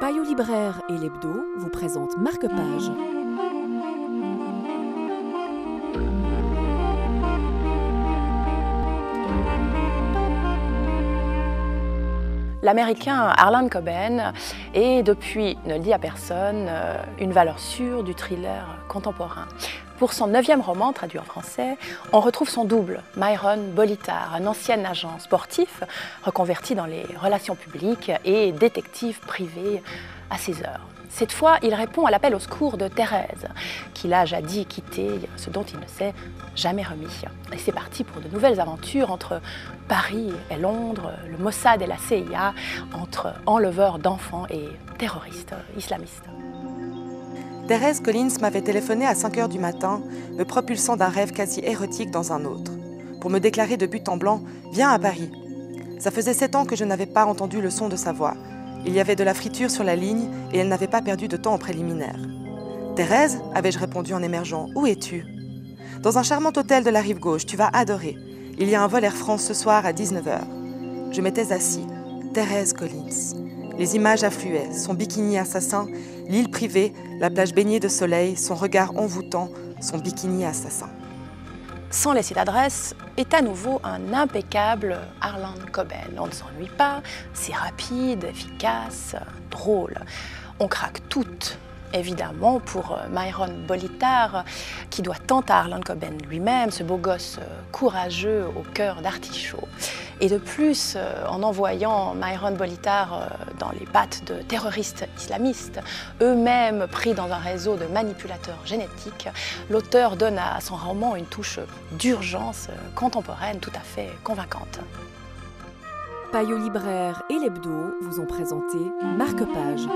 Payot Libraire et l'Hebdo vous présentent Marque-Page. L'Américain Harlan Coben est depuis, ne le dit à personne, une valeur sûre du thriller contemporain. Pour son 9e roman, traduit en français, on retrouve son double, Myron Bolitar, un ancien agent sportif reconverti dans les relations publiques et détective privé à ses heures. Cette fois, il répond à l'appel au secours de Thérèse, qu'il a jadis quitté, ce dont il ne s'est jamais remis. Et c'est parti pour de nouvelles aventures entre Paris et Londres, le Mossad et la CIA, entre enleveurs d'enfants et terroristes islamistes. Thérèse Collins m'avait téléphoné à 5 h du matin, me propulsant d'un rêve quasi érotique dans un autre, pour me déclarer de but en blanc « Viens à Paris ». Ça faisait 7 ans que je n'avais pas entendu le son de sa voix. Il y avait de la friture sur la ligne et elle n'avait pas perdu de temps en préliminaire. « Thérèse » avais-je répondu en émergeant, « où es-tu » ? « Dans un charmant hôtel de la Rive-Gauche, tu vas adorer. Il y a un vol Air France ce soir à 19 h. Je m'étais assis. Thérèse Collins. Les images affluaient, son bikini assassin, l'île privée, la plage baignée de soleil, son regard envoûtant, son bikini assassin. Sans laisser d'adresse, est à nouveau un impeccable Harlan Coben. On ne s'ennuie pas, c'est rapide, efficace, drôle. On craque toutes, évidemment, pour Myron Bolitar, qui doit tant à Harlan Coben lui-même, ce beau gosse courageux au cœur d'artichaut. Et de plus, en envoyant Myron Bolitar dans les pattes de terroristes islamistes, eux-mêmes pris dans un réseau de manipulateurs génétiques, l'auteur donne à son roman une touche d'urgence contemporaine tout à fait convaincante. Payot Libraire et l'Hebdo vous ont présenté Marque-Page.